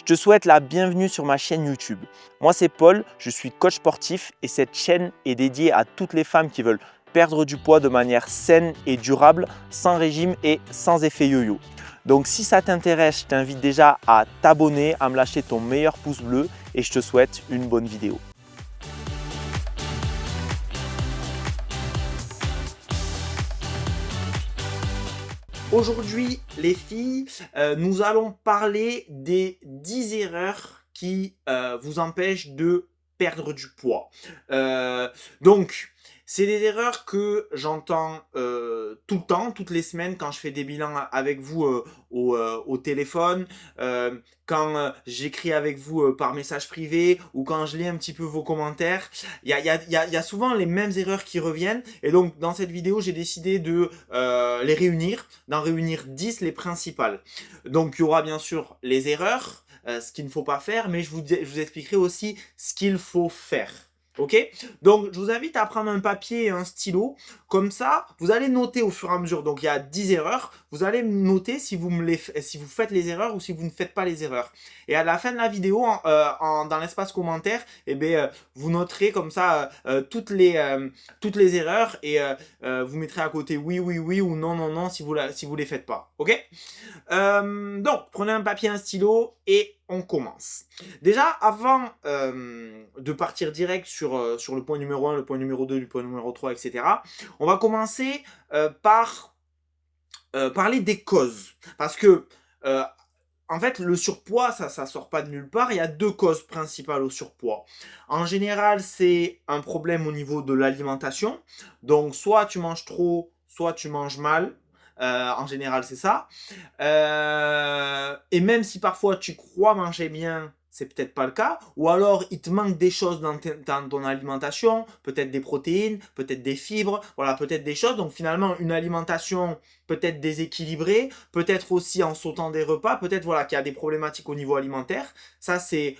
Je te souhaite la bienvenue sur ma chaîne YouTube. Moi c'est Paul, je suis coach sportif et cette chaîne est dédiée à toutes les femmes qui veulent perdre du poids de manière saine et durable, sans régime et sans effet yo-yo. Donc si ça t'intéresse, je t'invite déjà à t'abonner, à me lâcher ton meilleur pouce bleu et je te souhaite une bonne vidéo. Aujourd'hui, les filles, nous allons parler des 10 erreurs qui vous empêchent de perdre du poids. Donc, c'est des erreurs que j'entends tout le temps, toutes les semaines quand je fais des bilans avec vous au téléphone, quand j'écris avec vous par message privé ou quand je lis un petit peu vos commentaires. Il y a souvent les mêmes erreurs qui reviennent et donc dans cette vidéo, j'ai décidé de les réunir, d'en réunir 10 les principales. Donc il y aura bien sûr les erreurs, ce qu'il ne faut pas faire, mais je vous expliquerai aussi ce qu'il faut faire. Ok? Donc, je vous invite à prendre un papier et un stylo. Comme ça, vous allez noter au fur et à mesure. Donc, il y a 10 erreurs. Vous allez noter si vous faites les erreurs ou si vous ne faites pas les erreurs. Et à la fin de la vidéo, dans l'espace commentaire, vous noterez comme ça toutes les erreurs et vous mettrez à côté oui, oui, oui ou non, non, non si vous les faites pas. Ok? Donc, prenez un papier et un stylo et on commence. Déjà, avant de partir direct sur le point numéro 1, le point numéro 2, le point numéro 3, etc., on va commencer par parler des causes. Parce que, en fait, le surpoids, ça sort pas de nulle part. Il y a deux causes principales au surpoids. En général, c'est un problème au niveau de l'alimentation. Donc, soit tu manges trop, soit tu manges mal. En général, c'est ça. Et même si parfois tu crois manger bien, c'est peut-être pas le cas. Ou alors, il te manque des choses dans ton alimentation, peut-être des protéines, peut-être des fibres, voilà, peut-être des choses. Donc finalement, une alimentation peut-être déséquilibrée, peut-être aussi en sautant des repas, peut-être voilà qu'il y a des problématiques au niveau alimentaire. Ça, c'est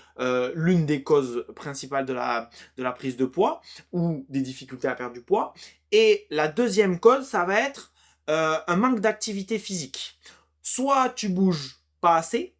l'une des causes principales de la prise de poids ou des difficultés à perdre du poids. Et la deuxième cause, ça va être un manque d'activité physique. Soit tu bouges pas assez,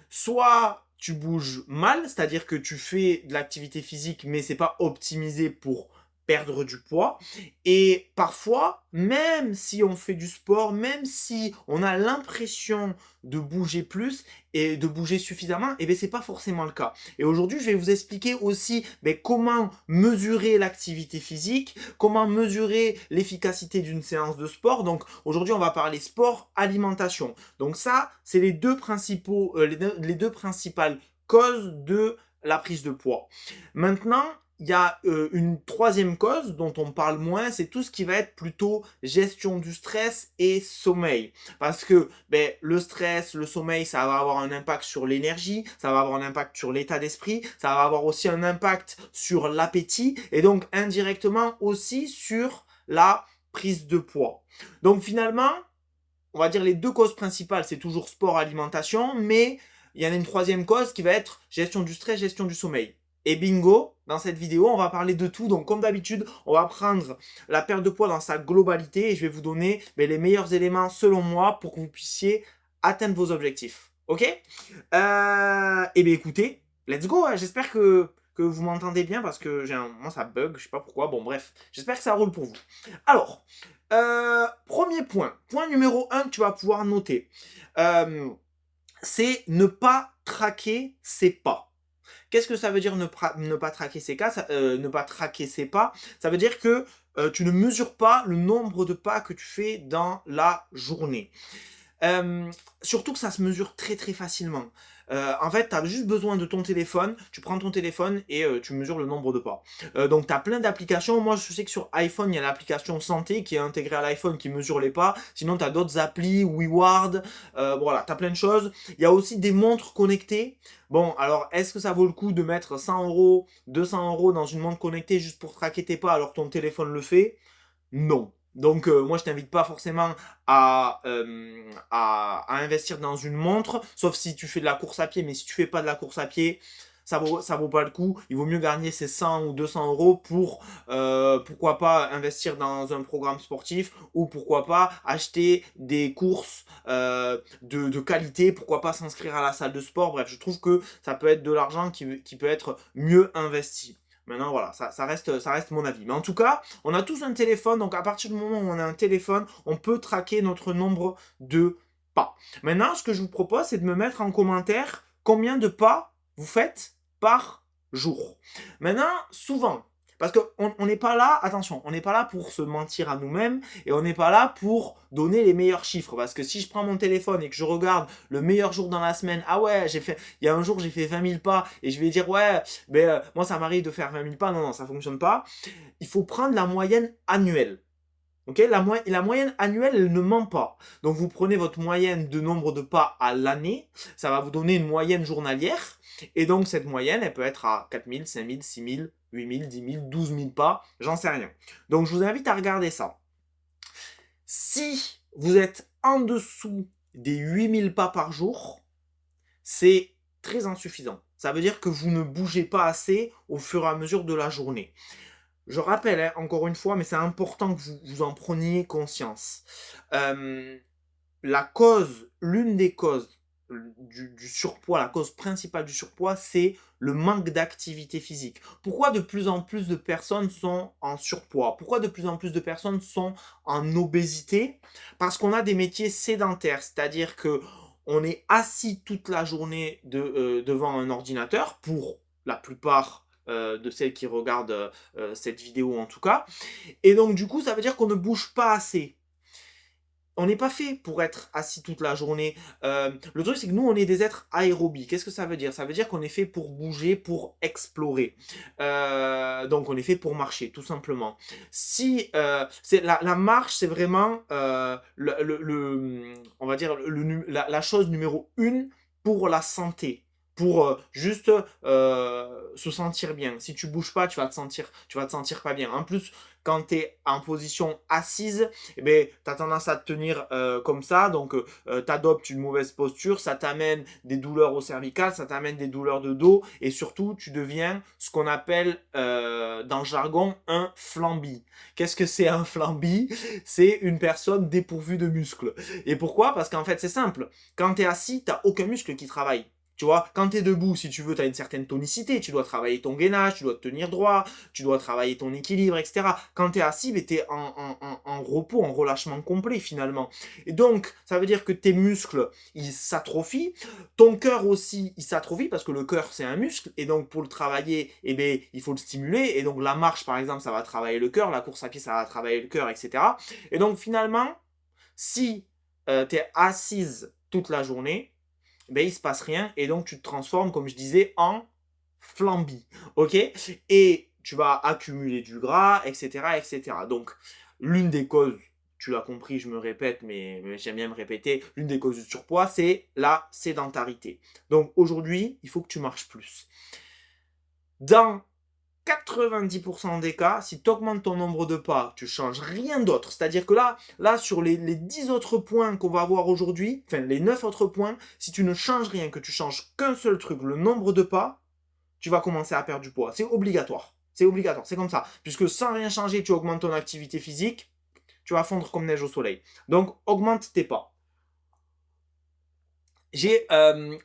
soit tu bouges mal, c'est-à-dire que tu fais de l'activité physique mais c'est pas optimisé pour perdre du poids. Et parfois, même si on fait du sport, même si on a l'impression de bouger plus et de bouger suffisamment, et bien c'est pas forcément le cas. Et aujourd'hui, je vais vous expliquer aussi comment mesurer l'activité physique, comment mesurer l'efficacité d'une séance de sport. Donc aujourd'hui, on va parler sport, alimentation. Donc ça, c'est les deux principales causes de la prise de poids. Maintenant, il y a une troisième cause dont on parle moins, c'est tout ce qui va être plutôt gestion du stress et sommeil. Parce que le stress, le sommeil, ça va avoir un impact sur l'énergie, ça va avoir un impact sur l'état d'esprit, ça va avoir aussi un impact sur l'appétit et donc indirectement aussi sur la prise de poids. Donc finalement, on va dire les deux causes principales, c'est toujours sport, alimentation, mais il y en a une troisième cause qui va être gestion du stress, gestion du sommeil. Et bingo, dans cette vidéo, on va parler de tout. Donc, comme d'habitude, on va prendre la perte de poids dans sa globalité et je vais vous donner les meilleurs éléments selon moi pour que vous puissiez atteindre vos objectifs. Ok? Et bien, écoutez, let's go. Hein. J'espère que vous m'entendez bien parce que moi, ça bug. Je sais pas pourquoi. Bon, bref. J'espère que ça roule pour vous. Alors, premier point. Point numéro 1 que tu vas pouvoir noter. C'est ne pas traquer ses pas. Qu'est-ce que ça veut dire ne pas traquer ne pas traquer ses pas? Ça veut dire que tu ne mesures pas le nombre de pas que tu fais dans la journée. Surtout que ça se mesure très très facilement. En fait, tu as juste besoin de ton téléphone, tu prends ton téléphone et tu mesures le nombre de pas. Donc tu as plein d'applications. Moi, je sais que sur iPhone, il y a l'application Santé qui est intégrée à l'iPhone qui mesure les pas. Sinon, tu as d'autres applis, WeWard, voilà, tu as plein de choses. Il y a aussi des montres connectées. Bon, alors, est-ce que ça vaut le coup de mettre 100 €, 200 € dans une montre connectée juste pour traquer tes pas alors que ton téléphone le fait? Non. Donc moi je t'invite pas forcément à investir dans une montre, sauf si tu fais de la course à pied, mais si tu fais pas de la course à pied, ça vaut pas le coup. Il vaut mieux gagner ces 100 ou 200 euros pour, pourquoi pas, investir dans un programme sportif ou pourquoi pas acheter des courses de qualité, pourquoi pas s'inscrire à la salle de sport. Bref, je trouve que ça peut être de l'argent qui peut être mieux investi. Maintenant, voilà, ça reste mon avis. Mais en tout cas, on a tous un téléphone, donc à partir du moment où on a un téléphone, on peut traquer notre nombre de pas. Maintenant, ce que je vous propose, c'est de me mettre en commentaire combien de pas vous faites par jour. Maintenant, souvent, parce qu'on n'est pas là, attention, on n'est pas là pour se mentir à nous-mêmes et on n'est pas là pour donner les meilleurs chiffres. Parce que si je prends mon téléphone et que je regarde le meilleur jour dans la semaine, ah ouais, il y a un jour j'ai fait 20 000 pas et je vais dire ouais, mais moi ça m'arrive de faire 20 000 pas, non, non, ça fonctionne pas. Il faut prendre la moyenne annuelle. Ok, la moyenne annuelle, elle ne ment pas. Donc vous prenez votre moyenne de nombre de pas à l'année, ça va vous donner une moyenne journalière. Et donc cette moyenne, elle peut être à 4 000, 5 000, 6 000, 8 000, 10 000, 12 000 pas, j'en sais rien. Donc je vous invite à regarder ça. Si vous êtes en dessous des 8 000 pas par jour, c'est très insuffisant. Ça veut dire que vous ne bougez pas assez au fur et à mesure de la journée. Je rappelle, hein, encore une fois, mais c'est important que vous en preniez conscience. L'une des causes du surpoids, la cause principale du surpoids, c'est le manque d'activité physique. Pourquoi de plus en plus de personnes sont en surpoids? Pourquoi de plus en plus de personnes sont en obésité? Parce qu'on a des métiers sédentaires, c'est-à-dire que on est assis toute la journée devant un ordinateur, pour la plupart de celles qui regardent cette vidéo en tout cas. Et donc du coup, ça veut dire qu'on ne bouge pas assez. On n'est pas fait pour être assis toute la journée. Le truc, c'est que nous, on est des êtres aérobies. Qu'est-ce que ça veut dire? Ça veut dire qu'on est fait pour bouger, pour explorer. Donc, on est fait pour marcher, tout simplement. Si c'est la marche, c'est vraiment on va dire la chose numéro 1 pour la santé. Pour juste se sentir bien. Si tu bouges pas, tu vas te sentir pas bien. En plus, quand tu es en position assise, eh ben, tu as tendance à te tenir comme ça, donc tu adoptes une mauvaise posture, ça t'amène des douleurs au cervical, ça t'amène des douleurs de dos, et surtout, tu deviens ce qu'on appelle dans le jargon un flambi. Qu'est-ce que c'est un flambi? C'est une personne dépourvue de muscles. Et pourquoi? Parce qu'en fait, c'est simple. Quand tu es assis, tu n'as aucun muscle qui travaille. Tu vois, quand tu es debout, si tu veux, tu as une certaine tonicité, tu dois travailler ton gainage, tu dois te tenir droit, tu dois travailler ton équilibre, etc. Quand tu es assis, tu es en repos, en relâchement complet finalement. Et donc, ça veut dire que tes muscles, ils s'atrophient, ton cœur aussi, il s'atrophie, parce que le cœur, c'est un muscle, et donc pour le travailler, eh ben, il faut le stimuler, et donc la marche, par exemple, ça va travailler le cœur, la course à pied, ça va travailler le cœur, etc. Et donc finalement, si tu es assise toute la journée, ben, il se passe rien et donc tu te transformes, comme je disais, en flambi. Ok? Et tu vas accumuler du gras, etc., etc. Donc, l'une des causes, tu l'as compris, je me répète, mais j'aime bien me répéter, l'une des causes du surpoids, c'est la sédentarité. Donc, aujourd'hui, il faut que tu marches plus. Dans 90% des cas, si tu augmentes ton nombre de pas, tu changes rien d'autre. C'est-à-dire que là sur les 10 autres points qu'on va voir aujourd'hui, enfin les 9 autres points, si tu ne changes rien, que tu changes qu'un seul truc, le nombre de pas, tu vas commencer à perdre du poids. C'est obligatoire. C'est obligatoire, c'est comme ça. Puisque sans rien changer, tu augmentes ton activité physique, tu vas fondre comme neige au soleil. Donc augmente tes pas. J'ai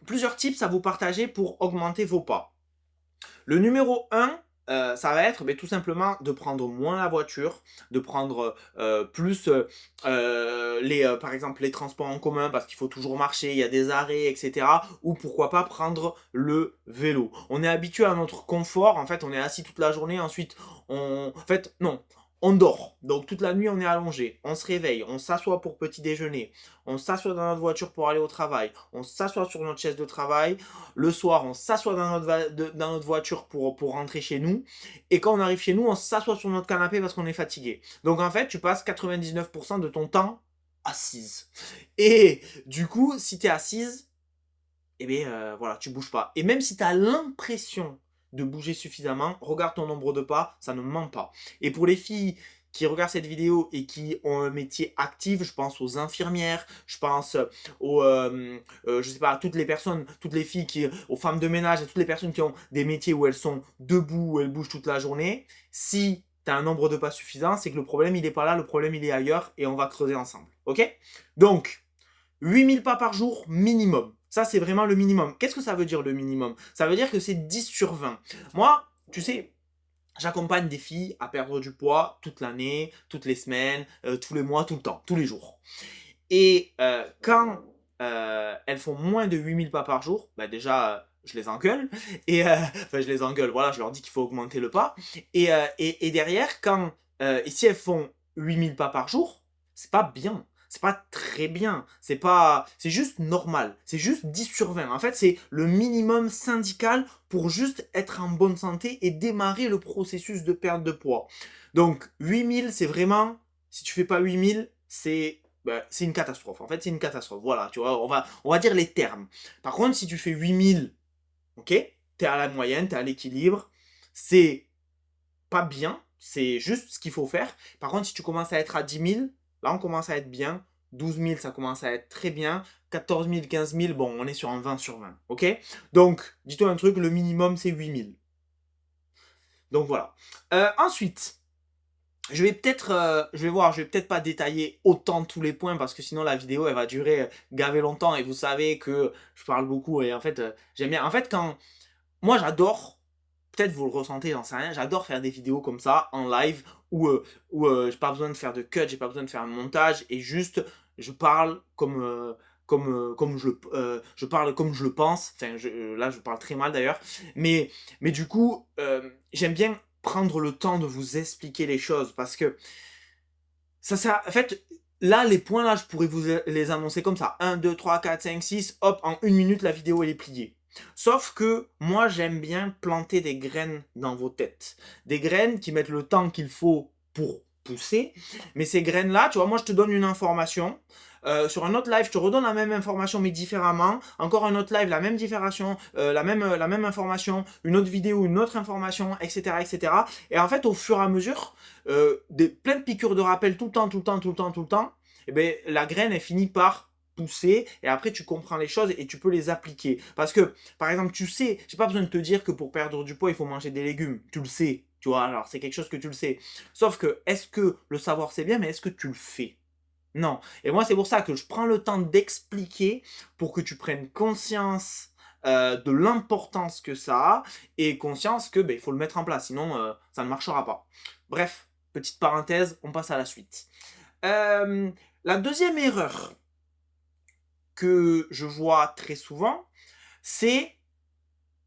plusieurs tips à vous partager pour augmenter vos pas. Le numéro 1, ça va être tout simplement de prendre moins la voiture, de prendre plus par exemple les transports en commun, parce qu'il faut toujours marcher, il y a des arrêts, etc. Ou pourquoi pas prendre le vélo. On est habitué à notre confort, en fait on est assis toute la journée, ensuite on dort. Donc toute la nuit on est allongé, on se réveille, on s'assoit pour petit déjeuner, on s'assoit dans notre voiture pour aller au travail, on s'assoit sur notre chaise de travail, le soir on s'assoit dans notre voiture pour rentrer chez nous, et quand on arrive chez nous on s'assoit sur notre canapé parce qu'on est fatigué. Donc en fait tu passes 99% de ton temps assise. Et du coup si tu es assise, eh bien voilà, tu bouges pas. Et même si tu as l'impression de bouger suffisamment, regarde ton nombre de pas, ça ne ment pas. Et pour les filles qui regardent cette vidéo et qui ont un métier actif, je pense aux infirmières, je pense aux, je sais pas, à toutes les personnes, toutes les filles, aux femmes de ménage, à toutes les personnes qui ont des métiers où elles sont debout, où elles bougent toute la journée. Si tu as un nombre de pas suffisant, c'est que le problème, il n'est pas là, le problème, il est ailleurs et on va creuser ensemble. Ok? Donc, 8000 pas par jour minimum. Ça, c'est vraiment le minimum. Qu'est-ce que ça veut dire le minimum? Ça veut dire que c'est 10 sur 20. Moi, tu sais, j'accompagne des filles à perdre du poids toute l'année, toutes les semaines, tous les mois, tout le temps, tous les jours. Et quand elles font moins de 8000 pas par jour, bah déjà, je les engueule. Et, enfin, je les engueule, voilà, je leur dis qu'il faut augmenter le pas. Et derrière, et si elles font 8000 pas par jour, c'est pas bien. C'est pas très bien. C'est juste normal. C'est juste 10 sur 20. En fait, c'est le minimum syndical pour juste être en bonne santé et démarrer le processus de perte de poids. Donc, 8000, c'est vraiment, si tu fais pas 8000, c'est une catastrophe. En fait, c'est une catastrophe. Voilà, tu vois, on va dire les termes. Par contre, si tu fais 8000, ok, t'es à la moyenne, t'es à l'équilibre, c'est pas bien, c'est juste ce qu'il faut faire. Par contre, si tu commences à être à 10 000, là, on commence à être bien. 12 000, ça commence à être très bien. 14 000, 15 000, bon, on est sur un 20 sur 20, ok? Donc, dis-toi un truc, le minimum, c'est 8 000. Donc, voilà. Ensuite, je vais peut-être pas détailler autant tous les points parce que sinon la vidéo elle va durer gavé longtemps et vous savez que je parle beaucoup et en fait j'aime bien. En fait quand moi j'adore, peut-être vous le ressentez, j'en sais rien, j'adore faire des vidéos comme ça en live où j'ai pas besoin de faire de cut, j'ai pas besoin de faire un montage et juste je parle je parle comme je le pense. Enfin là je parle très mal d'ailleurs, mais du coup j'aime bien prendre le temps de vous expliquer les choses parce que en fait, là, les points, là, je pourrais vous les annoncer comme ça. 1, 2, 3, 4, 5, 6, hop, en 1 minute, la vidéo, elle est pliée. Sauf que moi, j'aime bien planter des graines dans vos têtes. Des graines qui mettent le temps qu'il faut pour pousser. Mais ces graines-là, tu vois, moi, je te donne une information. Sur un autre live, je te redonne la même information mais différemment. Encore un autre live, la même différenciation, la même information, une autre vidéo, une autre information, etc., etc. Et en fait, au fur et à mesure, plein de piqûres de rappel tout le temps, tout le temps, tout le temps, tout le temps, et ben la graine, elle finit par pousser et après tu comprends les choses et tu peux les appliquer. Parce que, par exemple, tu sais, j'ai pas besoin de te dire que pour perdre du poids, il faut manger des légumes. Tu le sais, tu vois, alors c'est quelque chose que tu le sais. Sauf que, est-ce que le savoir c'est bien, mais est-ce que tu le fais? Non. Et moi, c'est pour ça que je prends le temps d'expliquer pour que tu prennes conscience de l'importance que ça a et conscience que il faut le mettre en place, sinon ça ne marchera pas. Bref, petite parenthèse, on passe à la suite. La deuxième erreur que je vois très souvent, c'est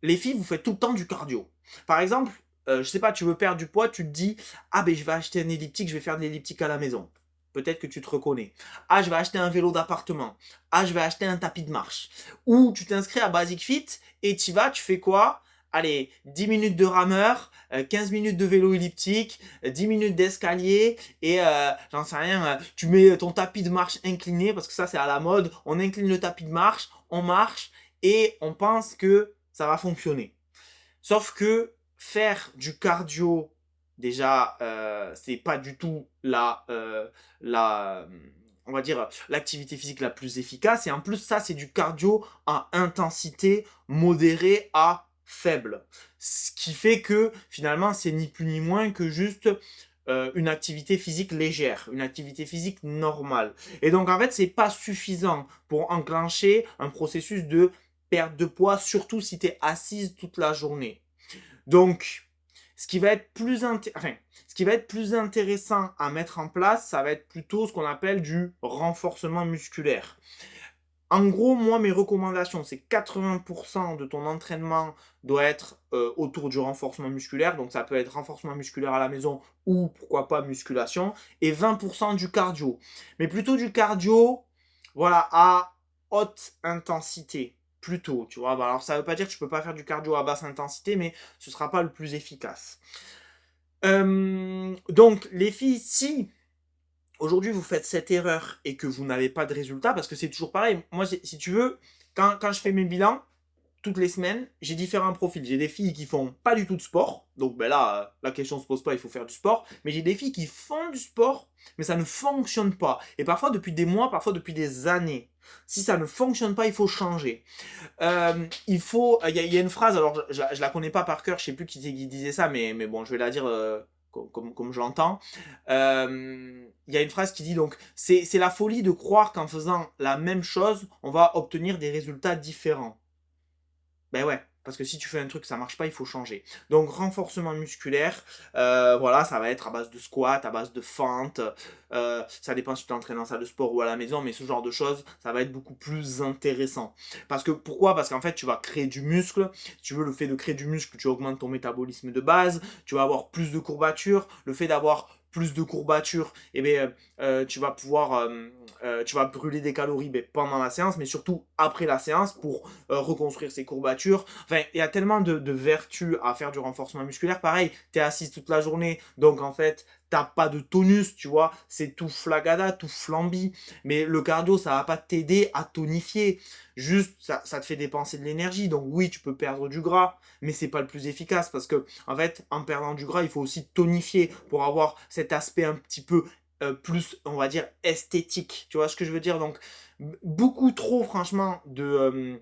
les filles, vous faites tout le temps du cardio. Par exemple, je sais pas, tu veux perdre du poids, tu te dis, ah je vais acheter un elliptique, je vais faire de l'elliptique à la maison. Peut-être que tu te reconnais. Ah, je vais acheter un vélo d'appartement. Ah, je vais acheter un tapis de marche. Ou tu t'inscris à Basic Fit et tu vas, tu fais quoi? Allez, 10 minutes de rameur, 15 minutes de vélo elliptique, 10 minutes d'escalier et j'en sais rien, tu mets ton tapis de marche incliné parce que ça c'est à la mode, on incline le tapis de marche, on marche et on pense que ça va fonctionner. Sauf que faire du cardio, déjà, c'est pas du tout on va dire, l'activité physique la plus efficace. Et en plus, ça, c'est du cardio à intensité modérée à faible. Ce qui fait que, finalement, c'est ni plus ni moins que juste une activité physique légère, une activité physique normale. Et donc, en fait, c'est pas suffisant pour enclencher un processus de perte de poids, surtout si tu es assise toute la journée. Donc, ce qui va être plus intéressant à mettre en place, ça va être plutôt ce qu'on appelle du renforcement musculaire. En gros, moi, mes recommandations, c'est 80% de ton entraînement doit être autour du renforcement musculaire. Donc, ça peut être renforcement musculaire à la maison ou, pourquoi pas, musculation. Et 20% du cardio. Mais plutôt du cardio, voilà, à haute intensité. Plutôt, tu vois. Alors, ça ne veut pas dire que tu peux pas faire du cardio à basse intensité, mais ce ne sera pas le plus efficace. Donc, les filles, si aujourd'hui vous faites cette erreur et que vous n'avez pas de résultat, parce que c'est toujours pareil, moi si tu veux, quand je fais mes bilans, toutes les semaines, j'ai différents profils. J'ai des filles qui font pas du tout de sport, donc ben là, la question se pose pas, il faut faire du sport. Mais j'ai des filles qui font du sport, mais ça ne fonctionne pas. Et parfois depuis des mois, parfois depuis des années. Si ça ne fonctionne pas, il faut changer. Il y a une phrase, alors je la connais pas par cœur, je sais plus qui disait ça, mais bon, je vais la dire comme je l'entends. Il y a une phrase qui dit donc, c'est la folie de croire qu'en faisant la même chose, on va obtenir des résultats différents. Ben ouais, parce que si tu fais un truc ça marche pas, il faut changer. Donc renforcement musculaire, voilà, ça va être à base de squat, à base de fente, ça dépend si tu t'entraînes en salle de sport ou à la maison, mais ce genre de choses, ça va être beaucoup plus intéressant. Parce que pourquoi? Parce qu'en fait, tu vas créer du muscle. Si tu veux, le fait de créer du muscle, tu augmentes ton métabolisme de base, tu vas avoir plus de courbatures. Le fait d'avoir plus de courbatures, eh bien, tu vas pouvoir, tu vas brûler des calories pendant la séance, mais surtout après la séance pour reconstruire ses courbatures. Enfin, il y a tellement de vertus à faire du renforcement musculaire. Pareil, tu es assise toute la journée, donc en fait, t'as pas de tonus, tu vois, c'est tout flagada, tout flambi. Mais le cardio, ça va pas t'aider à tonifier. Juste, ça te fait dépenser de l'énergie. Donc oui, tu peux perdre du gras, mais c'est pas le plus efficace parce que, en fait, en perdant du gras, il faut aussi tonifier pour avoir cet aspect un petit peu plus, on va dire, esthétique. Tu vois ce que je veux dire? Donc, beaucoup trop, franchement, de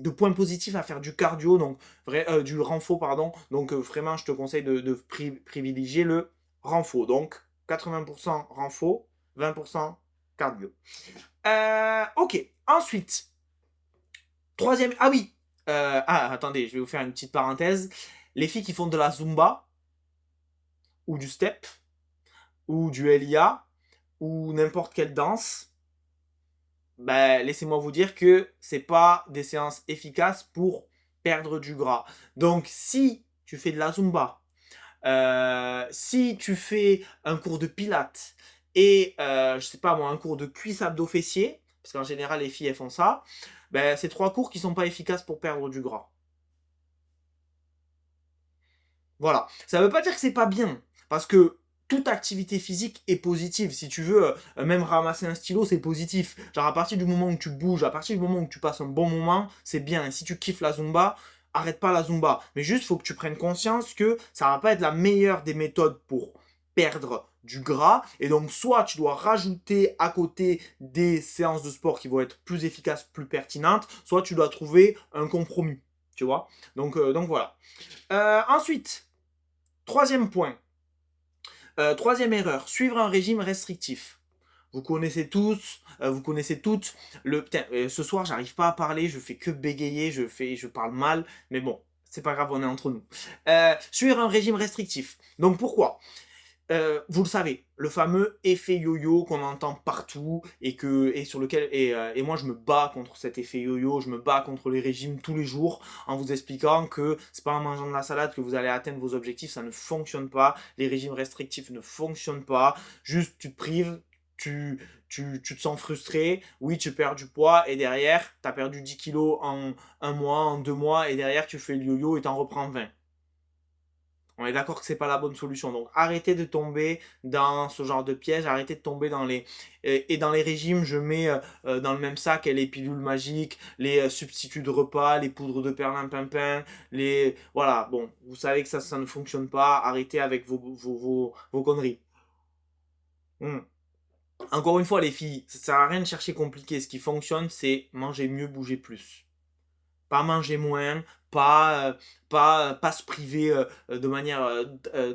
points positifs à faire du cardio, donc du renfo, pardon. Donc vraiment, je te conseille de privilégier le renfo. Donc 80% renfo, 20% cardio. Ok, ensuite, troisième... Ah oui, attendez, je vais vous faire une petite parenthèse. Les filles qui font de la Zumba, ou du step, ou du LIA, ou n'importe quelle danse, ben, laissez-moi vous dire que c'est pas des séances efficaces pour perdre du gras. Donc, si tu fais de la Zumba, si tu fais un cours de pilates et, je sais pas moi, un cours de cuisse abdos fessiers, parce qu'en général, les filles, elles font ça, ben, c'est 3 cours qui sont pas efficaces pour perdre du gras. Voilà. Ça veut pas dire que c'est pas bien, parce que toute activité physique est positive. Si tu veux, même ramasser un stylo, c'est positif. Genre à partir du moment où tu bouges, à partir du moment où tu passes un bon moment, c'est bien. Et si tu kiffes la Zumba, arrête pas la Zumba. Mais juste, faut que tu prennes conscience que ça va pas être la meilleure des méthodes pour perdre du gras. Et donc, soit tu dois rajouter à côté des séances de sport qui vont être plus efficaces, plus pertinentes, soit tu dois trouver un compromis. Tu vois? Donc voilà. Ensuite, troisième point. Troisième erreur, suivre un régime restrictif. Vous connaissez tous, vous connaissez toutes. Putain, ce soir, j'arrive pas à parler, je fais que bégayer, je parle mal, mais bon, c'est pas grave, on est entre nous. Suivre un régime restrictif. Donc pourquoi? Vous le savez, le fameux effet yo-yo qu'on entend partout et sur lequel et moi je me bats contre cet effet yo-yo, je me bats contre les régimes tous les jours en vous expliquant que c'est pas en mangeant de la salade que vous allez atteindre vos objectifs, ça ne fonctionne pas, les régimes restrictifs ne fonctionnent pas, juste tu te prives, tu te sens frustré, oui tu perds du poids et derrière tu as perdu 10 kilos en un mois, en 2 mois et derrière tu fais le yo-yo et t'en reprends 20. On est d'accord que c'est pas la bonne solution. Donc arrêtez de tomber dans ce genre de piège, arrêtez de tomber dans les et dans les régimes, je mets dans le même sac les pilules magiques, les substituts de repas, les poudres de perlimpinpin, les voilà, bon, vous savez que ça ne fonctionne pas, arrêtez avec vos conneries. Hmm. Encore une fois les filles, ça sert à rien de chercher compliqué, ce qui fonctionne c'est manger mieux, bouger plus. Pas manger moins, pas se priver de manière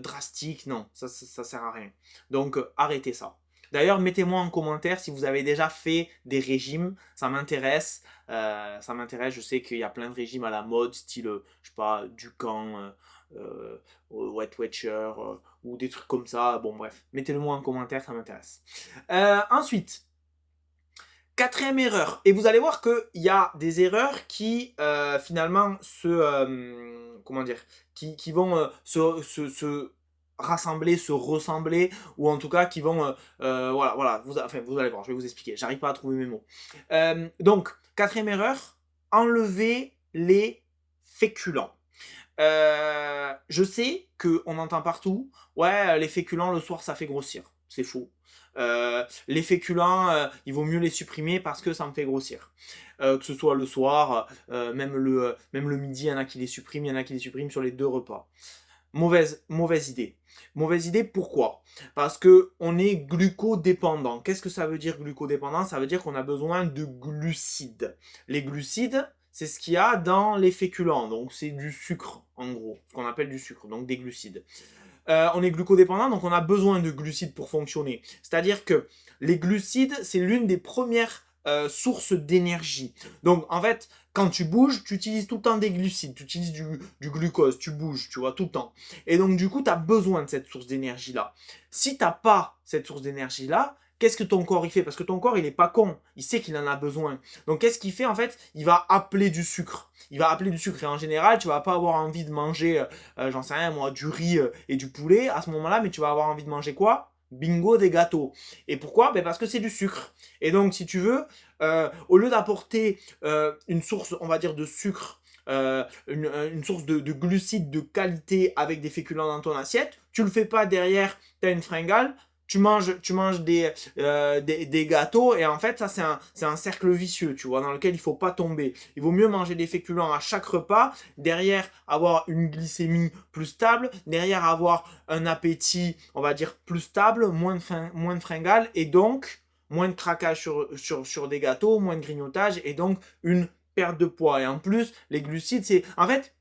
drastique, non, ça sert à rien. Donc arrêtez ça. D'ailleurs, mettez-moi en commentaire si vous avez déjà fait des régimes, ça m'intéresse. Je sais qu'il y a plein de régimes à la mode, style, je sais pas, Ducan, Weight Watcher, ou des trucs comme ça. Bon, bref, mettez-le-moi en commentaire, ça m'intéresse. Ensuite, quatrième erreur, et vous allez voir qu'il y a des erreurs qui finalement comment dire, qui vont se rassembler, se ressembler, ou en tout cas qui vont, voilà, vous allez voir, je vais vous expliquer, j'arrive pas à trouver mes mots. Donc, quatrième erreur, enlever les féculents. Je sais qu'on entend partout, ouais, les féculents le soir ça fait grossir, c'est faux. Les féculents, il vaut mieux les supprimer parce que ça me fait grossir. Que ce soit le soir, même le midi, il y en a qui les suppriment, il y en a qui les suppriment sur les 2 repas. Mauvaise idée. Mauvaise idée, pourquoi? Parce que on est glucodépendant. Qu'est-ce que ça veut dire glucodépendant? Ça veut dire qu'on a besoin de glucides. Les glucides, c'est ce qu'il y a dans les féculents. Donc c'est du sucre, en gros. Ce qu'on appelle du sucre, donc des glucides. On est glucodépendant, donc on a besoin de glucides pour fonctionner. C'est-à-dire que les glucides, c'est l'une des premières sources d'énergie. Donc en fait, quand tu bouges, tu utilises tout le temps des glucides, tu utilises du glucose, tu bouges, tu vois, tout le temps. Et donc du coup, tu as besoin de cette source d'énergie-là. Si tu n'as pas cette source d'énergie-là, qu'est-ce que ton corps il fait? Parce que ton corps il est pas con, il sait qu'il en a besoin. Donc qu'est-ce qu'il fait en fait? Il va appeler du sucre. Il va appeler du sucre et en général tu vas pas avoir envie de manger, j'en sais rien moi, du riz et du poulet à ce moment-là, mais tu vas avoir envie de manger quoi? Bingo, des gâteaux. Et pourquoi? Ben parce que c'est du sucre. Et donc si tu veux, au lieu d'apporter une source, on va dire, de sucre, une source de glucides de qualité avec des féculents dans ton assiette, tu le fais pas derrière, tu as une fringale, tu manges des gâteaux et en fait ça c'est un cercle vicieux, tu vois, dans lequel il faut pas tomber. Il vaut mieux manger des féculents à chaque repas, derrière avoir une glycémie plus stable, derrière avoir un appétit, on va dire, plus stable, moins de fringales et donc moins de craquage sur des gâteaux, moins de grignotage et donc une perte de poids. Et en plus, les glucides, c'est... En fait,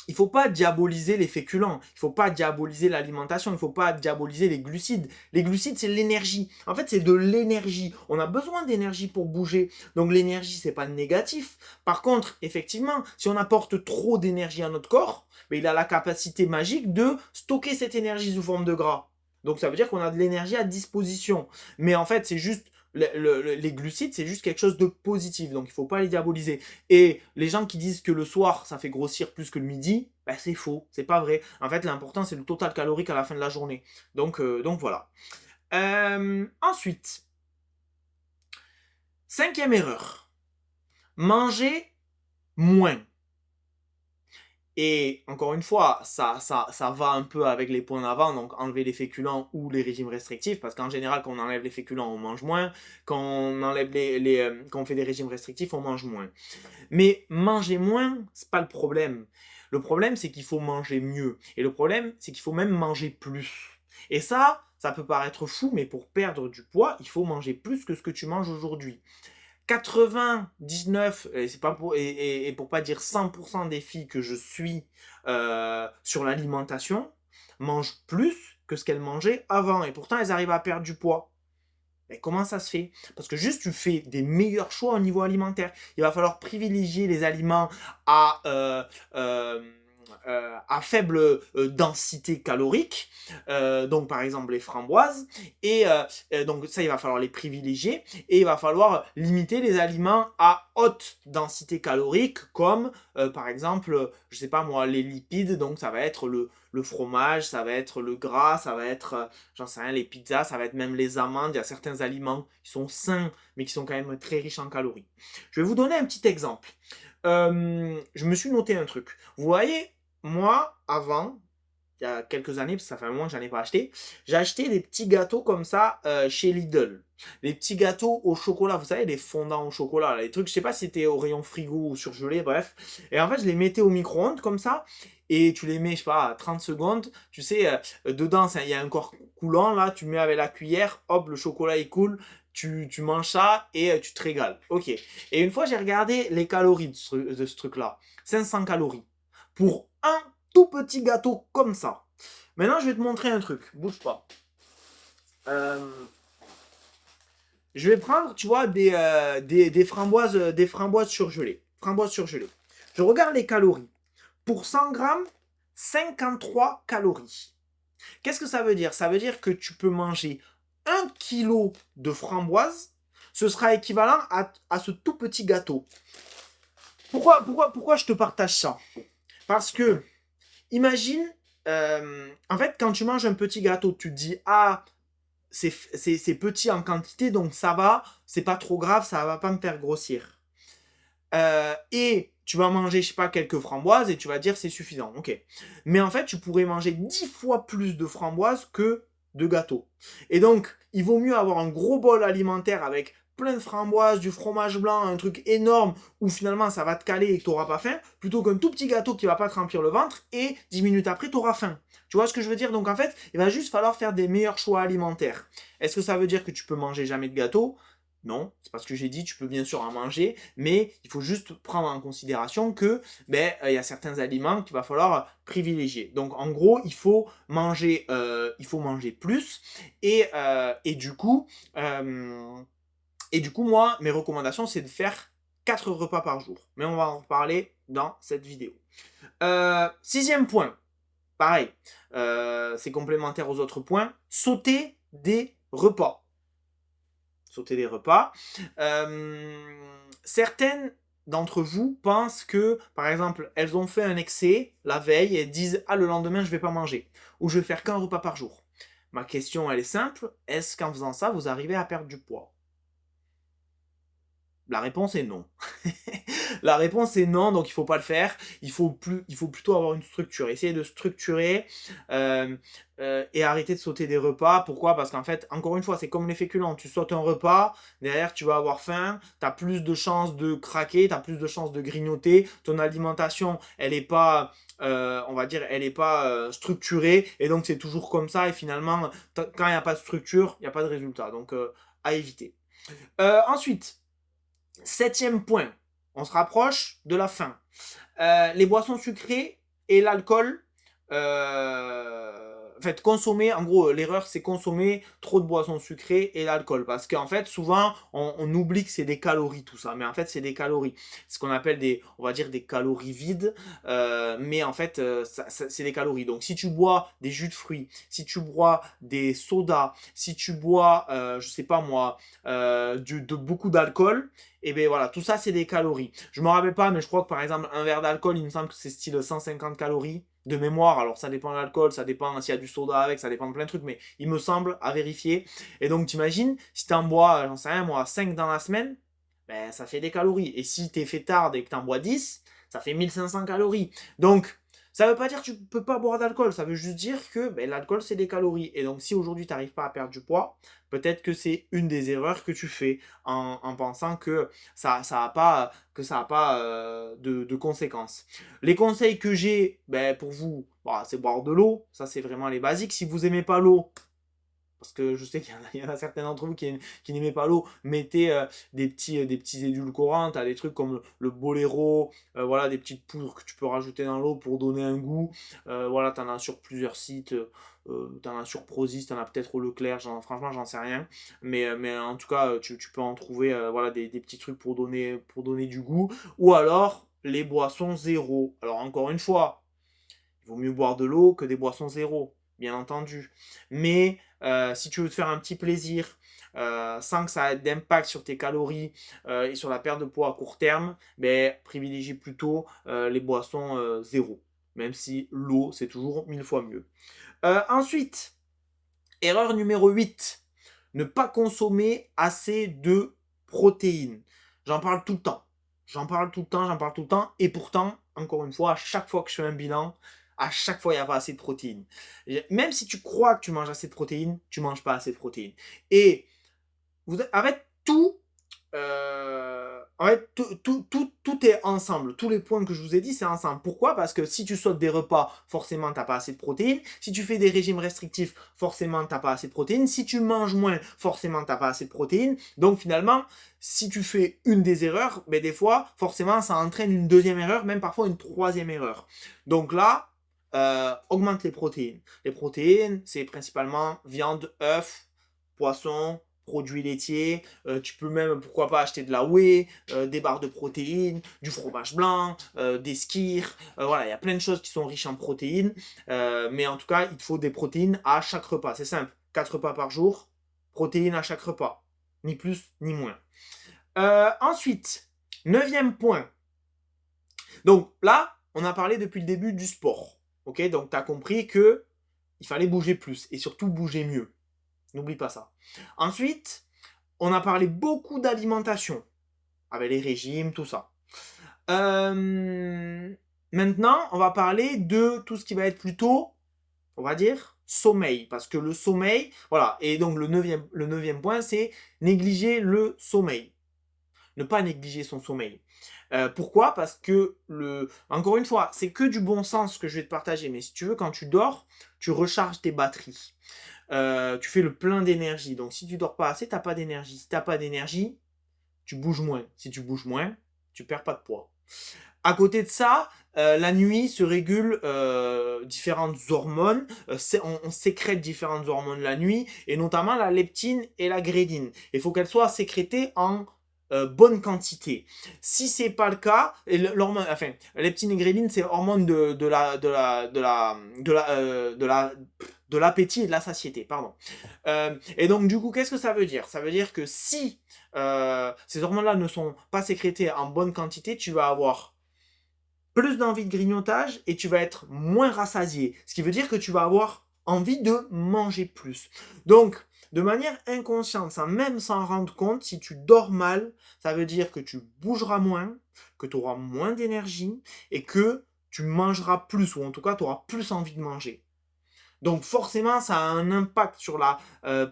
il faut pas diaboliser les féculents, il faut pas diaboliser l'alimentation, il faut pas diaboliser les glucides. Les glucides, c'est l'énergie. En fait, c'est de l'énergie. On a besoin d'énergie pour bouger. Donc l'énergie, c'est pas négatif. Par contre, effectivement, si on apporte trop d'énergie à notre corps, ben, il a la capacité magique de stocker cette énergie sous forme de gras. Donc ça veut dire qu'on a de l'énergie à disposition. Mais en fait, c'est juste les glucides, c'est juste quelque chose de positif, donc il ne faut pas les diaboliser. Et les gens qui disent que le soir, ça fait grossir plus que le midi, ben c'est faux, c'est pas vrai. En fait, l'important, c'est le total calorique à la fin de la journée. Donc voilà. Ensuite, 5e erreur, manger moins. Et encore une fois, ça va un peu avec les points d'avant, donc enlever les féculents ou les régimes restrictifs, parce qu'en général, quand on enlève les féculents, on mange moins. Quand on enlève quand on fait des régimes restrictifs, on mange moins. Mais manger moins, c'est pas le problème. Le problème, c'est qu'il faut manger mieux. Et le problème, c'est qu'il faut même manger plus. Et ça peut paraître fou, mais pour perdre du poids, il faut manger plus que ce que tu manges aujourd'hui. 99, et c'est pas pour pas dire 100% des filles que je suis sur l'alimentation mangent plus que ce qu'elles mangeaient avant et pourtant elles arrivent à perdre du poids. Mais comment ça se fait? Parce que juste tu fais des meilleurs choix au niveau alimentaire. Il va falloir privilégier les aliments à faible densité calorique, donc par exemple les framboises, et donc ça il va falloir les privilégier, et il va falloir limiter les aliments à haute densité calorique, comme par exemple, je sais pas moi, les lipides, donc ça va être le fromage, ça va être le gras, ça va être, j'en sais rien, les pizzas, ça va être même les amandes, il y a certains aliments qui sont sains, mais qui sont quand même très riches en calories. Je vais vous donner un petit exemple. Je me suis noté un truc. Vous voyez, moi, avant, il y a quelques années, parce que ça fait un moment que j'en ai pas acheté, j'ai acheté des petits gâteaux comme ça chez Lidl. Des petits gâteaux au chocolat, vous savez, les fondants au chocolat, là, les trucs, je sais pas si c'était au rayon frigo ou surgelé, bref. Et en fait, je les mettais au micro-ondes comme ça, et tu les mets, je sais pas, à 30 secondes. Tu sais, dedans, il y a un corps coulant, là, tu mets avec la cuillère, hop, le chocolat il coule, tu manges ça et tu te régales. Ok. Et une fois, j'ai regardé les calories de ce truc-là. 500 calories. Pour un tout petit gâteau comme ça. Maintenant, je vais te montrer un truc. Bouge pas. Je vais prendre, tu vois, des framboises surgelées. Framboises surgelées. Je regarde les calories. Pour 100 grammes, 53 calories. Qu'est-ce que ça veut dire? Ça veut dire que tu peux manger 1 kilo de framboises. Ce sera équivalent à ce tout petit gâteau. Pourquoi je te partage ça? Parce que, imagine, en fait, quand tu manges un petit gâteau, tu te dis, ah, c'est petit en quantité, donc ça va, c'est pas trop grave, ça va pas me faire grossir. Et tu vas manger, je sais pas, quelques framboises et tu vas dire c'est suffisant, ok. Mais en fait, tu pourrais manger 10 fois plus de framboises que de gâteau. Et donc, il vaut mieux avoir un gros bol alimentaire avec plein de framboises, du fromage blanc, un truc énorme où finalement ça va te caler et que tu n'auras pas faim, plutôt qu'un tout petit gâteau qui va pas te remplir le ventre et 10 minutes après tu auras faim. Tu vois ce que je veux dire? Donc en fait, il va juste falloir faire des meilleurs choix alimentaires. Est-ce que ça veut dire que tu peux manger jamais de gâteau? Non, c'est parce que j'ai dit, tu peux bien sûr en manger, mais il faut juste prendre en considération que il y a certains aliments qu'il va falloir privilégier. Donc en gros, il faut manger plus et du coup, moi, mes recommandations, c'est de faire 4 repas par jour. Mais on va en reparler dans cette vidéo. Sixième point, pareil, c'est complémentaire aux autres points, sauter des repas. Sauter des repas. Certaines d'entre vous pensent que, par exemple, elles ont fait un excès la veille et disent « Ah, le lendemain, je ne vais pas manger. » Ou « Je vais faire qu'un repas par jour. » Ma question, elle est simple. Est-ce qu'en faisant ça, vous arrivez à perdre du poids? La réponse est non. La réponse est non, donc il faut pas le faire. Il faut plutôt avoir une structure. Essayer de structurer et arrêter de sauter des repas. Pourquoi? Parce qu'en fait, encore une fois, c'est comme les féculents. Tu sautes un repas, derrière tu vas avoir faim, tu as plus de chances de craquer, tu as plus de chances de grignoter. Ton alimentation, elle est pas, on va dire, elle est pas structurée. Et donc c'est toujours comme ça. Et finalement, quand il n'y a pas de structure, il n'y a pas de résultat. Donc à éviter. Ensuite, septième point, on se rapproche de la fin. Les boissons sucrées et l'alcool, en fait, consommer, en gros, l'erreur, c'est consommer trop de boissons sucrées et l'alcool. Parce qu'en fait, souvent, on oublie que c'est des calories, tout ça. Mais en fait, c'est des calories. Ce qu'on appelle on va dire des calories vides. Mais en fait, c'est des calories. Donc, si tu bois des jus de fruits, si tu bois des sodas, si tu bois, je sais pas moi, de beaucoup d'alcool, et bien voilà, tout ça, c'est des calories. Je me rappelle pas, mais je crois que par exemple, un verre d'alcool, il me semble que c'est style 150 calories de mémoire. Alors ça dépend de l'alcool, ça dépend s'il y a du soda avec, ça dépend de plein de trucs, mais il me semble à vérifier. Et donc t'imagines, si t'en bois, j'en sais rien moi, 5 dans la semaine, ben ça fait des calories. Et si t'es fêtard et que t'en bois 10, ça fait 1500 calories. Donc ça veut pas dire que tu peux pas boire d'alcool, ça veut juste dire que l'alcool c'est des calories. Et donc si aujourd'hui tu n'arrives pas à perdre du poids, peut-être que c'est une des erreurs que tu fais en pensant que ça a pas, de conséquences. Les conseils que j'ai pour vous, c'est boire de l'eau, ça c'est vraiment les basiques. Si vous aimez pas l'eau, parce que je sais qu'il y en a certains d'entre vous qui n'aimaient pas l'eau, mettez des petits édulcorants, t'as des trucs comme le Boléro, voilà, des petites poudres que tu peux rajouter dans l'eau pour donner un goût, voilà, t'en as sur plusieurs sites, t'en as sur Prozis, t'en as peut-être au Leclerc, franchement j'en sais rien, mais en tout cas tu peux en trouver voilà, des petits trucs pour donner du goût, ou alors les boissons zéro. Alors encore une fois, il vaut mieux boire de l'eau que des boissons zéro, bien entendu. Mais si tu veux te faire un petit plaisir, sans que ça ait d'impact sur tes calories et sur la perte de poids à court terme, privilégie plutôt les boissons zéro. Même si l'eau, c'est toujours 1000 fois mieux. Ensuite, erreur numéro 8. Ne pas consommer assez de protéines. J'en parle tout le temps. J'en parle tout le temps. Et pourtant, encore une fois, à chaque fois que je fais un bilan, à chaque fois, il n'y a pas assez de protéines. Même si tu crois que tu manges assez de protéines, tu ne manges pas assez de protéines. Et avec tout, tout est ensemble. Tous les points que je vous ai dit, c'est ensemble. Pourquoi? Parce que si tu sautes des repas, forcément, tu n'as pas assez de protéines. Si tu fais des régimes restrictifs, forcément, tu n'as pas assez de protéines. Si tu manges moins, forcément, tu n'as pas assez de protéines. Donc, finalement, si tu fais une des erreurs, des fois, forcément, ça entraîne une deuxième erreur, même parfois une troisième erreur. Donc là, augmente les protéines. Les protéines, c'est principalement viande, œufs, poisson, produits laitiers, tu peux même, pourquoi pas, acheter de la whey, des barres de protéines, du fromage blanc, des skyrs, voilà, il y a plein de choses qui sont riches en protéines, mais en tout cas, il te faut des protéines à chaque repas, c'est simple, 4 repas par jour, protéines à chaque repas, ni plus ni moins. Ensuite, 9e point, donc là, on a parlé depuis le début du sport, ok, donc tu as compris que il fallait bouger plus, et surtout bouger mieux. N'oublie pas ça. Ensuite, on a parlé beaucoup d'alimentation, avec les régimes, tout ça. Maintenant, on va parler de tout ce qui va être plutôt on va dire, sommeil. Parce que le sommeil, voilà, et donc le neuvième point, c'est négliger le sommeil. Ne pas négliger son sommeil. Pourquoi? Parce que, encore une fois, c'est que du bon sens que je vais te partager, mais si tu veux, quand tu dors, tu recharges tes batteries. Tu fais le plein d'énergie. Donc si tu dors pas assez, t'as pas d'énergie. Si t'as pas d'énergie, tu bouges moins. Si tu bouges moins, tu perds pas de poids. À côté de ça, la nuit se régule différentes hormones. On sécrète différentes hormones la nuit, et notamment la leptine et la ghreline. Il faut qu'elles soient sécrétées en bonne quantité. Si c'est pas le cas, l'hormone, enfin, leptine et ghreline, c'est hormones de l'appétit et de la satiété, pardon. Et donc du coup, qu'est-ce que ça veut dire? Ça veut dire que si ces hormones-là ne sont pas sécrétées en bonne quantité, tu vas avoir plus d'envie de grignotage et tu vas être moins rassasié. Ce qui veut dire que tu vas avoir envie de manger plus. Donc, de manière inconsciente, sans même s'en rendre compte, si tu dors mal, ça veut dire que tu bougeras moins, que tu auras moins d'énergie et que tu mangeras plus, ou en tout cas, tu auras plus envie de manger. Donc forcément, ça a un impact sur la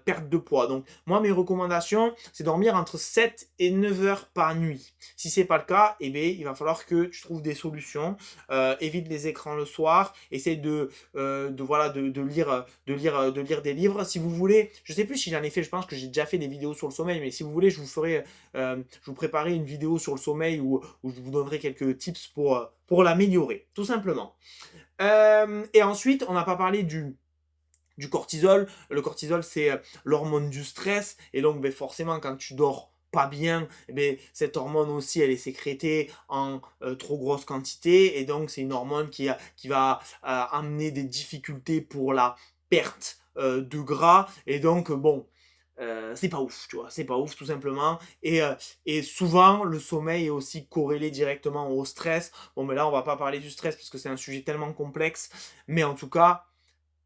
perte de poids. Donc moi, mes recommandations, c'est dormir entre 7 et 9 heures par nuit. Si c'est pas le cas, eh bien, il va falloir que tu trouves des solutions. Évite les écrans le soir. Essaye de lire des livres. Si vous voulez, je sais plus si j'en ai fait, je pense que j'ai déjà fait des vidéos sur le sommeil, mais si vous voulez, je vous préparerai une vidéo sur le sommeil où je vous donnerai quelques tips pour l'améliorer, tout simplement. Et ensuite, on n'a pas parlé du cortisol. Le cortisol, c'est l'hormone du stress. Et donc, ben, forcément, quand tu dors pas bien, eh ben, cette hormone aussi, elle est sécrétée en trop grosse quantité. Et donc, c'est une hormone qui va amener des difficultés pour la perte de gras. Et donc, bon, c'est pas ouf, tu vois, c'est pas ouf tout simplement. Et souvent, le sommeil est aussi corrélé directement au stress. Bon, mais là, on va pas parler du stress parce que c'est un sujet tellement complexe. Mais en tout cas,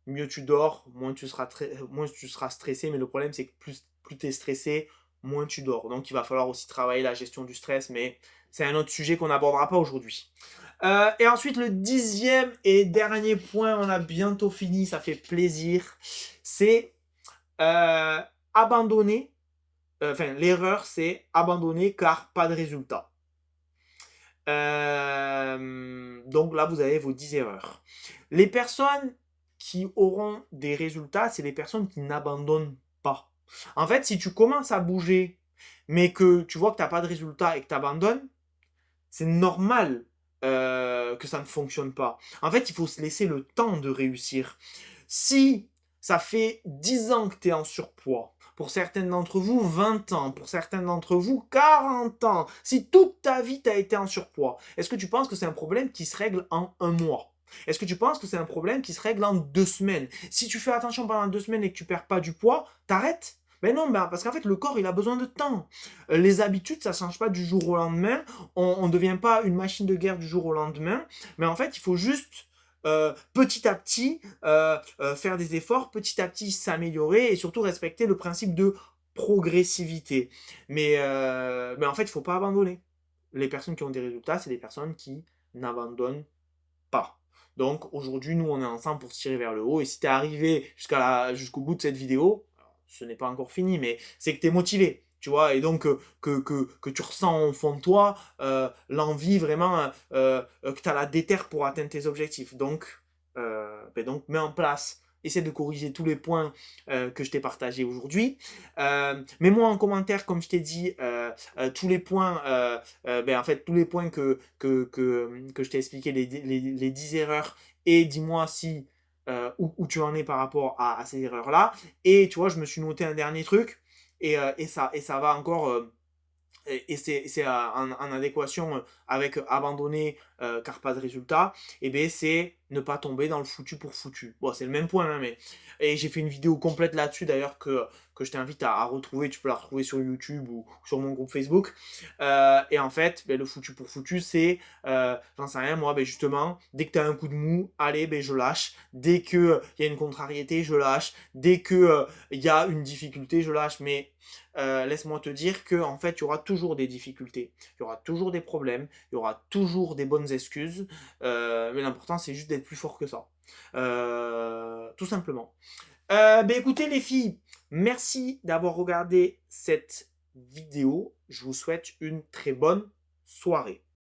mieux tu dors, moins tu seras stressé. Mais le problème, c'est que plus tu es stressé, moins tu dors. Donc, il va falloir aussi travailler la gestion du stress. Mais c'est un autre sujet qu'on n'abordera pas aujourd'hui. Et ensuite, le 10e et dernier point, on a bientôt fini, ça fait plaisir. C'est euh, abandonner. Enfin, l'erreur, c'est abandonner car pas de résultat. Donc là, vous avez vos 10 erreurs. Les personnes qui auront des résultats, c'est les personnes qui n'abandonnent pas. En fait, si tu commences à bouger, mais que tu vois que tu n'as pas de résultat et que tu abandonnes, c'est normal que ça ne fonctionne pas. En fait, il faut se laisser le temps de réussir. Si ça fait 10 ans que tu es en surpoids, pour certaines d'entre vous, 20 ans, pour certains d'entre vous, 40 ans, si toute ta vie tu as été en surpoids, est-ce que tu penses que c'est un problème qui se règle en un mois? Est-ce que tu penses que c'est un problème qui se règle en 2 semaines? Si tu fais attention pendant 2 semaines et que tu perds pas du poids, t'arrêtes? Mais non, parce qu'en fait, le corps, il a besoin de temps. Les habitudes, ça ne change pas du jour au lendemain. On ne devient pas une machine de guerre du jour au lendemain. Mais en fait, il faut juste petit à petit faire des efforts, petit à petit s'améliorer et surtout respecter le principe de progressivité. Mais en fait, il ne faut pas abandonner. Les personnes qui ont des résultats, c'est des personnes qui n'abandonnent pas. Donc aujourd'hui, nous, on est ensemble pour se tirer vers le haut. Et si tu es arrivé jusqu'au bout de cette vidéo, ce n'est pas encore fini, mais c'est que tu es motivé. Tu vois, et donc que tu ressens au fond de toi l'envie vraiment, que tu as la déterre pour atteindre tes objectifs. Donc mets en place, essaie de corriger tous les points que je t'ai partagés aujourd'hui. Mets-moi en commentaire, comme je t'ai dit, tous les points, en fait, tous les points que je t'ai expliqué, les 10 erreurs, et dis-moi si où tu en es par rapport à ces erreurs-là. Et tu vois, je me suis noté un dernier truc, et ça va encore. Et c'est en adéquation avec abandonner car pas de résultat, et bien c'est ne pas tomber dans le foutu pour foutu. Bon, c'est le même point, hein, mais... Et j'ai fait une vidéo complète là-dessus, d'ailleurs, que je t'invite à retrouver. Tu peux la retrouver sur YouTube ou sur mon groupe Facebook. Et en fait, ben, le foutu pour foutu, c'est, j'en sais rien, moi, ben, justement, dès que tu as un coup de mou, allez, ben, je lâche. Dès qu'il y a une contrariété, je lâche. Dès qu'il y a une difficulté, je lâche. Mais laisse-moi te dire que en fait, il y aura toujours des difficultés, il y aura toujours des problèmes, il y aura toujours des bonnes bonnes excuses. Mais l'important, c'est juste d'être plus fort que ça. Tout simplement. Ben écoutez les filles, merci d'avoir regardé cette vidéo. Je vous souhaite une très bonne soirée.